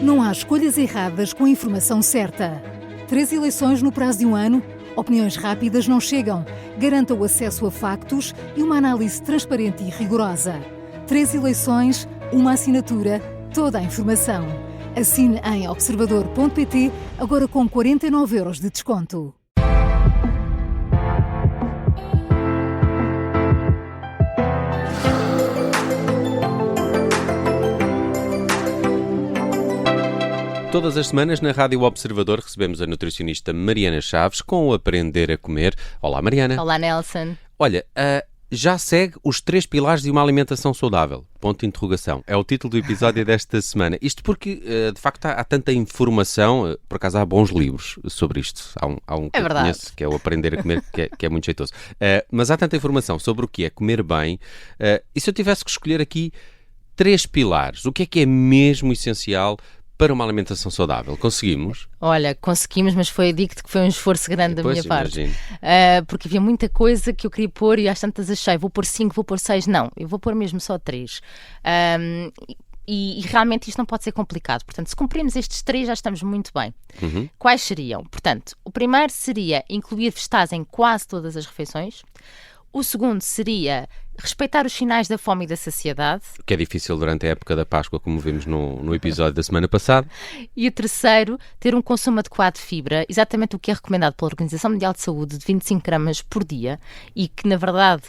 Não há escolhas erradas com a informação certa. 3 eleições no prazo de um ano? Opiniões rápidas não chegam. Garanta o acesso a factos e uma análise transparente e rigorosa. 3 eleições, uma assinatura, toda a informação. Assine em observador.pt, agora com 49 € de desconto. Todas as semanas na Rádio Observador recebemos a nutricionista Mariana Chaves com o Aprender a Comer. Olá, Mariana. Olá, Nelson. Olha, já segue os 3 pilares de uma alimentação saudável? Ponto de interrogação. É o título do episódio desta semana. Isto porque, de facto, há tanta informação. Por acaso, há bons livros sobre isto. Há um que eu conheço, que é o Aprender a Comer, que é muito jeitoso. Mas há tanta informação sobre o que é comer bem. E se eu tivesse que escolher aqui 3 pilares, o que é mesmo essencial para uma alimentação saudável? Conseguimos? Olha, conseguimos, mas digo-te que foi um esforço grande da minha parte. Porque havia muita coisa que eu queria pôr e às tantas achei, vou pôr 5, vou pôr 6. Não, eu vou pôr mesmo só 3. E realmente isto não pode ser complicado. Portanto, se cumprirmos estes 3, já estamos muito bem. Quais seriam? Portanto, o primeiro seria incluir vegetais em quase todas as refeições. O segundo seria respeitar os sinais da fome e da saciedade. Que é difícil durante a época da Páscoa, como vimos no episódio da semana passada. E o terceiro, ter um consumo adequado de fibra, exatamente o que é recomendado pela Organização Mundial de Saúde, de 25 gramas por dia, e que, na verdade,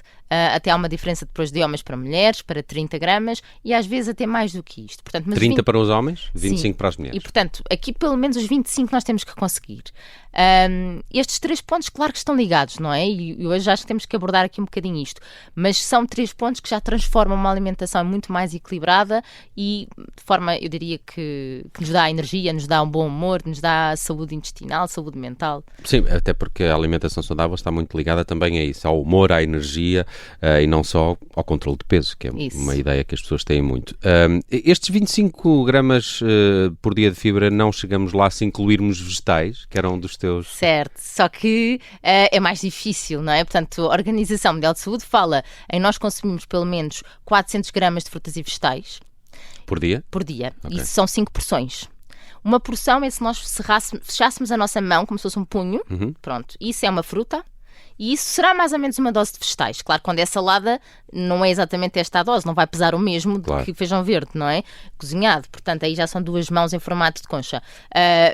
até há uma diferença depois de homens para mulheres, para 30 gramas, e às vezes até mais do que isto. Portanto, mas 30 para os homens, 25 Sim. para as mulheres. E, portanto, aqui pelo menos os 25 nós temos que conseguir. Estes 3 pontos, claro que estão ligados, não é? E hoje acho que temos que abordar aqui um bocadinho isto. Mas são 3 pontos que já transformam uma alimentação muito mais equilibrada e de forma, eu diria, que nos dá energia, nos dá um bom humor, nos dá saúde intestinal, saúde mental. Sim, até porque a alimentação saudável está muito ligada também a isso, ao humor, à energia e não só ao controle de peso, que é uma ideia que as pessoas têm muito. Estes 25 gramas por dia de fibra, não chegamos lá se incluirmos vegetais, que eram dos teus... Certo, só que é mais difícil, não é? Portanto, a Organização Mundial de Saúde fala em nós consumimos pelo menos 400 gramas de frutas e vegetais. Por dia? Por dia. Okay. Isso são 5 porções. Uma porção é se nós fechássemos a nossa mão como se fosse um punho. Pronto, isso é uma fruta. E isso será mais ou menos uma dose de vegetais. Claro, quando é salada, não é exatamente esta a dose, não vai pesar o mesmo do que feijão verde, não é? Cozinhado, portanto, aí já são 2 mãos em formato de concha.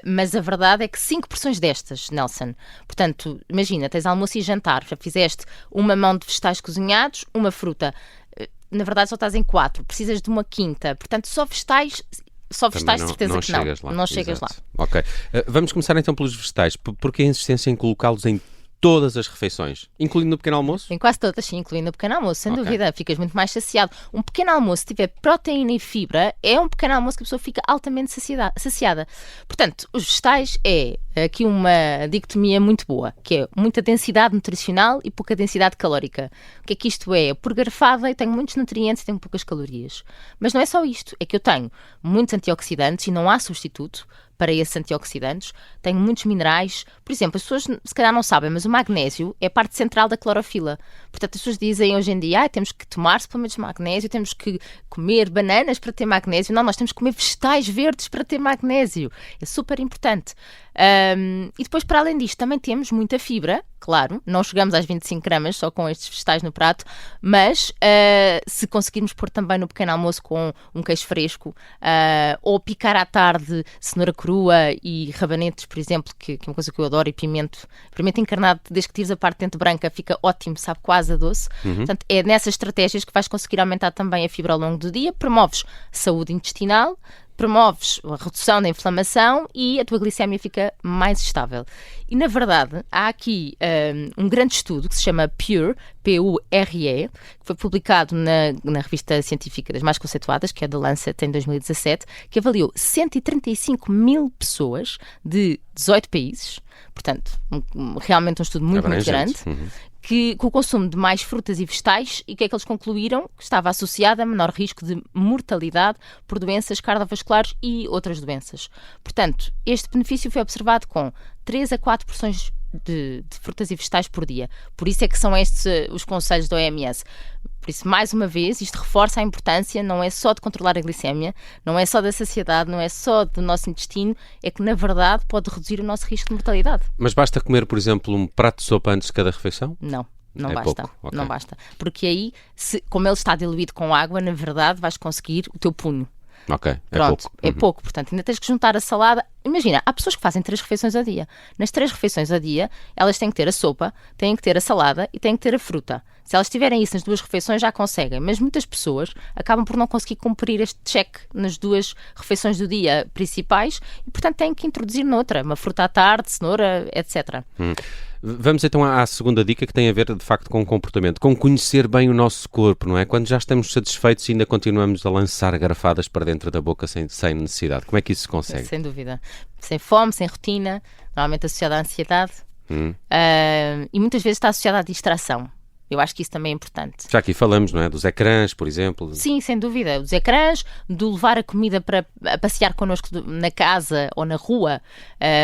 Mas a verdade é que 5 porções destas, Nelson. Portanto, imagina, tens almoço e jantar, já fizeste uma mão de vegetais cozinhados, uma fruta. Na verdade, só estás em 4, precisas de uma quinta. Portanto, só vegetais, de certeza que não. Não chegas lá. Ok. Vamos começar então pelos vegetais. Porque a insistência em colocá-los em todas as refeições, incluindo no pequeno almoço? Em quase todas, sim, incluindo o pequeno almoço, sem dúvida, ficas muito mais saciado. Um pequeno almoço, se tiver proteína e fibra, é um pequeno almoço que a pessoa fica altamente saciada. Portanto, os vegetais é aqui uma dicotomia muito boa, que é muita densidade nutricional e pouca densidade calórica. O que é que isto é? Por garfada eu tenho muitos nutrientes e tenho poucas calorias. Mas não é só isto, é que eu tenho muitos antioxidantes e não há substituto para esses antioxidantes, tenho muitos minerais. Por exemplo, as pessoas se calhar não sabem, mas o magnésio é parte central da clorofila. Portanto, as pessoas dizem hoje em dia, temos que tomar suplementos de magnésio, temos que comer bananas para ter magnésio. Não, nós temos que comer vegetais verdes para ter magnésio. É super importante. E depois, para além disto, também temos muita fibra, claro, não chegamos às 25 gramas só com estes vegetais no prato, mas se conseguirmos pôr também no pequeno almoço com um queijo fresco, ou picar à tarde cenoura crua e rabanetes, por exemplo, que é uma coisa que eu adoro, e pimento encarnado, desde que tires a parte de dentro branca, fica ótimo, sabe, quase a doce. Portanto, é nessas estratégias que vais conseguir aumentar também a fibra ao longo do dia, promoves saúde intestinal, promoves a redução da inflamação e a tua glicemia fica mais estável. E, na verdade, há aqui um grande estudo que se chama PURE, P-U-R-E, que foi publicado na revista científica das mais conceituadas, que é The Lancet, em 2017, que avaliou 135 mil pessoas de 18 países, portanto, realmente um estudo muito grande, com o consumo de mais frutas e vegetais, e o que é que eles concluíram? Que estava associado a menor risco de mortalidade por doenças cardiovasculares e outras doenças. Portanto, este benefício foi observado com 3 a 4 porções de frutas e vegetais por dia. Por isso é que são estes os conselhos da OMS. Por isso, mais uma vez, isto reforça a importância, não é só de controlar a glicémia, não é só da saciedade, não é só do nosso intestino, é que, na verdade, pode reduzir o nosso risco de mortalidade. Mas basta comer, por exemplo, um prato de sopa antes de cada refeição? Não é basta. Pouco. Okay. Não basta. Porque aí, como ele está diluído com água, na verdade, vais conseguir o teu punho. Ok, Pronto, é pouco. Portanto, ainda tens que juntar a salada. Imagina, há pessoas que fazem 3 refeições ao dia. Nas 3 refeições ao dia, elas têm que ter a sopa, têm que ter a salada e têm que ter a fruta. Se elas tiverem isso nas 2 refeições, já conseguem. Mas muitas pessoas acabam por não conseguir cumprir este check nas 2 refeições do dia principais e, portanto, têm que introduzir noutra. Uma fruta à tarde, cenoura, etc. Vamos então à segunda dica, que tem a ver de facto com o comportamento, com conhecer bem o nosso corpo, não é? Quando já estamos satisfeitos e ainda continuamos a lançar garrafadas para dentro da boca sem necessidade. Como é que isso se consegue? Sem dúvida. Sem fome, sem rotina, normalmente associada à ansiedade e muitas vezes está associada à distração. Eu acho que isso também é importante. Já aqui falamos, não é? Dos ecrãs, por exemplo. Sim, sem dúvida. Os ecrãs, do levar a comida para passear connosco na casa ou na rua,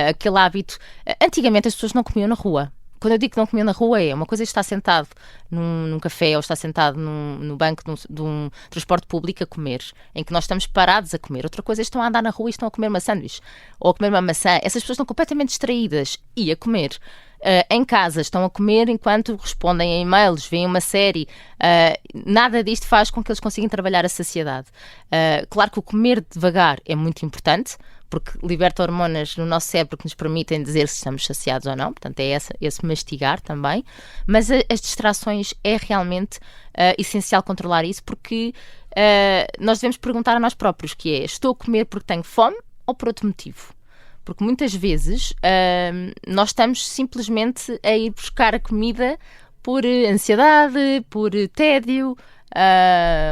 aquele hábito. Antigamente as pessoas não comiam na rua. Quando eu digo que não comiam na rua é uma coisa é estar sentado num café ou estar sentado no banco de um transporte público a comer, em que nós estamos parados a comer. Outra coisa é estão a andar na rua e estão a comer uma sanduíche ou a comer uma maçã. Essas pessoas estão completamente distraídas e a comer. Em casa estão a comer enquanto respondem a e-mails, veem uma série. Nada disto faz com que eles consigam trabalhar a saciedade. Claro que o comer devagar é muito importante, porque liberta hormonas no nosso cérebro que nos permitem dizer se estamos saciados ou não. Portanto, é esse mastigar também. Mas as distrações é realmente essencial controlar isso, porque nós devemos perguntar a nós próprios, que é, estou a comer porque tenho fome ou por outro motivo? Porque muitas vezes nós estamos simplesmente a ir buscar a comida por ansiedade, por tédio,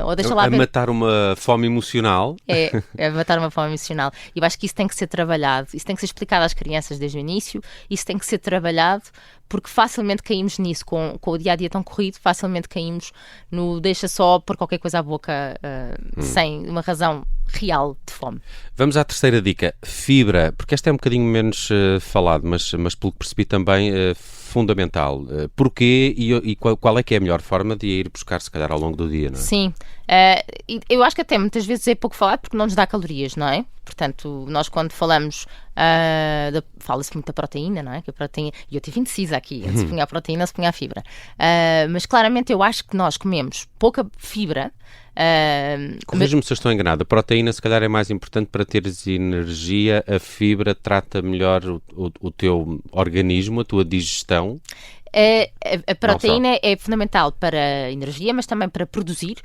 ou deixa lá ver. Matar uma fome emocional. É matar uma fome emocional. E eu acho que isso tem que ser trabalhado, isso tem que ser explicado às crianças desde o início, isso tem que ser trabalhado, porque facilmente caímos nisso, com o dia-a-dia tão corrido, facilmente caímos no deixa só pôr qualquer coisa à boca sem uma razão real de fome. Vamos à terceira dica, fibra, porque esta é um bocadinho menos falado, mas pelo que percebi também fundamental. Porquê e qual é que é a melhor forma de ir buscar, se calhar, ao longo do dia, não é? Sim, eu acho que até muitas vezes é pouco falado porque não nos dá calorias, não é? Portanto, nós quando falamos, fala-se muito da proteína, não é? Que a proteína, e eu tive indecisa aqui, se punha a proteína ou se punha a fibra. Mas claramente eu acho que nós comemos pouca fibra. Corrija-me se eu estou enganado, a proteína se calhar é mais importante para teres energia, a fibra trata melhor o teu organismo, a tua digestão. A proteína é fundamental para a energia, mas também para produzir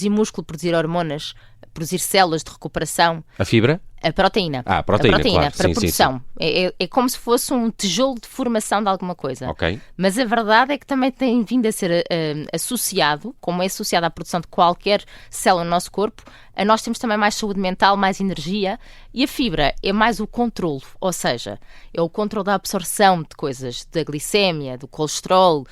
músculo, produzir hormonas, produzir células de recuperação. A fibra? A proteína. A proteína, claro. Para sim, produção. Sim. É como se fosse um tijolo de formação de alguma coisa. Ok. Mas a verdade é que também tem vindo a ser associado, como é associado à produção de qualquer célula no nosso corpo, a nós temos também mais saúde mental, mais energia, e a fibra é mais o controlo, ou seja, é o controle da absorção de coisas, da glicémia, do colesterol,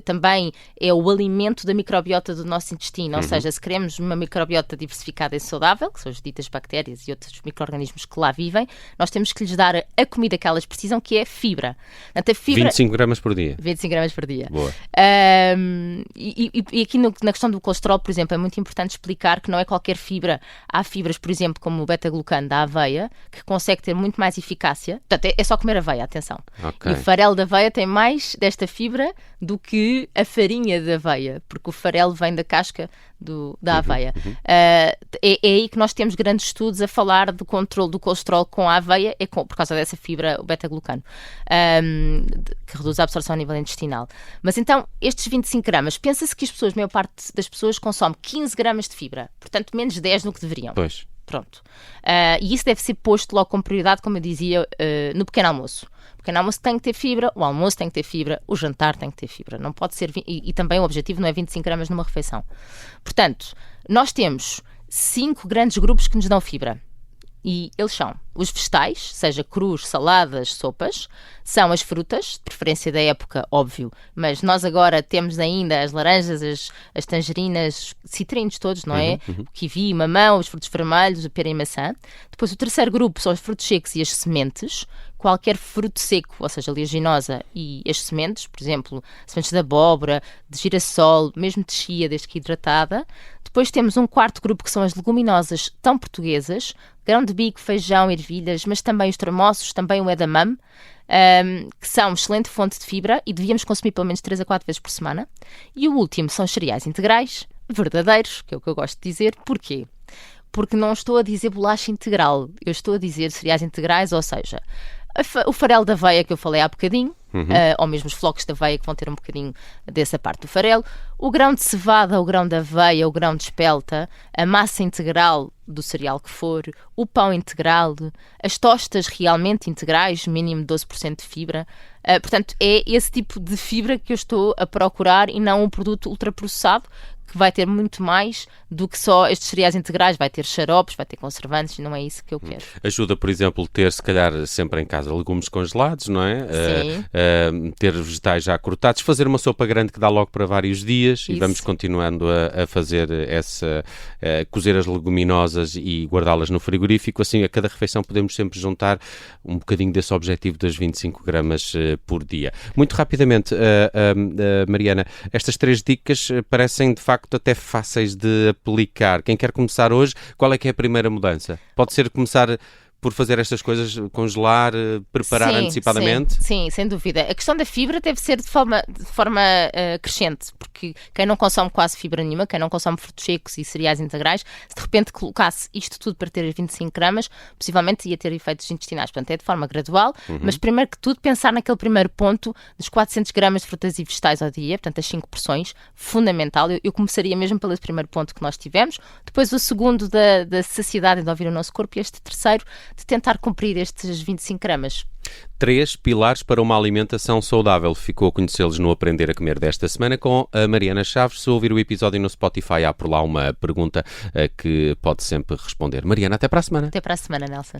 também é o alimento da microbiota do nosso intestino, ou seja, se queremos uma microbiota diversificada e saudável, que são as ditas bactérias e outros micro-organismos que lá vivem, nós temos que lhes dar a comida que elas precisam, que é fibra. Portanto, a fibra 25 gramas por dia. 25 gramas por dia. Boa. E aqui na questão do colesterol, por exemplo, é muito importante explicar que não é qualquer fibra. Há fibras, por exemplo, como o beta-glucano da aveia, que consegue ter muito mais eficácia. Portanto, é só comer aveia, atenção. Okay. E o farelo da aveia tem mais desta fibra do que a farinha da aveia, porque o farelo vem da casca da aveia. É aí que nós temos grandes estudos a falar do controle do colesterol com a aveia, por causa dessa fibra, o beta-glucano, que reduz a absorção a nível intestinal. Mas então, estes 25 gramas, pensa-se que a maior parte das pessoas consome 15 gramas de fibra, portanto menos 10 do que deveriam. Pois. Pronto. E isso deve ser posto logo com prioridade, como eu dizia, no pequeno almoço. O pequeno almoço tem que ter fibra, o almoço tem que ter fibra, o jantar tem que ter fibra. Não pode ser... E também o objetivo não é 25 gramas numa refeição. Portanto, nós temos 5 grandes grupos que nos dão fibra. E eles são os vegetais, seja crus, saladas, sopas, são as frutas, de preferência da época, óbvio, mas nós agora temos ainda as laranjas, as tangerinas, citrinos todos, não é? O kiwi, mamão, os frutos vermelhos, a pera e a maçã. Depois o terceiro grupo são os frutos secos e as sementes. Qualquer fruto seco, ou seja, oleaginosa, e as sementes, por exemplo, sementes de abóbora, de girassol, mesmo de chia, desde que hidratada. Depois temos um quarto grupo que são as leguminosas tão portuguesas, grão de bico, feijão, ervilhas, mas também os termossos, também o edamame, que são excelente fonte de fibra e devíamos consumir pelo menos 3 a 4 vezes por semana. E o último são os cereais integrais, verdadeiros, que é o que eu gosto de dizer. Porquê? Porque não estou a dizer bolacha integral, eu estou a dizer cereais integrais, ou seja, o farelo de aveia que eu falei há bocadinho, ou mesmo os flocos de aveia que vão ter um bocadinho dessa parte do farelo, o grão de cevada, o grão de aveia, o grão de espelta, a massa integral do cereal que for, o pão integral, as tostas realmente integrais, mínimo 12% de fibra. Portanto, é esse tipo de fibra que eu estou a procurar e não um produto ultraprocessado que vai ter muito mais do que só estes cereais integrais. Vai ter xaropes, vai ter conservantes e não é isso que eu quero. Ajuda, por exemplo, ter se calhar sempre em casa legumes congelados, não é? Sim. Ter vegetais já cortados, fazer uma sopa grande que dá logo para vários dias. Isso. E vamos continuando a fazer cozer as leguminosas e guardá-las no frigorífico. Assim, a cada refeição podemos sempre juntar um bocadinho desse objetivo das 25 gramas por dia. Muito rapidamente, Mariana, estas 3 dicas parecem de facto até fáceis de aplicar. Quem quer começar hoje, qual é que é a primeira mudança? Pode ser começar por fazer estas coisas, congelar, preparar antecipadamente? Sim, sem dúvida. A questão da fibra deve ser de forma crescente, porque quem não consome quase fibra nenhuma, quem não consome frutos secos e cereais integrais, se de repente colocasse isto tudo para ter as 25 gramas, possivelmente ia ter efeitos intestinais. Portanto, é de forma gradual, mas primeiro que tudo pensar naquele primeiro ponto dos 400 gramas de frutas e vegetais ao dia, portanto as 5 porções, fundamental. Eu começaria mesmo pelo primeiro ponto que nós tivemos, depois o segundo da saciedade de ouvir o nosso corpo e este terceiro de tentar cumprir estes 25 gramas. 3 pilares para uma alimentação saudável. Ficou a conhecê-los no Aprender a Comer desta semana com a Mariana Chaves. Se ouvir o episódio no Spotify, há por lá uma pergunta que pode sempre responder. Mariana, até para a semana. Até para a semana, Nelson.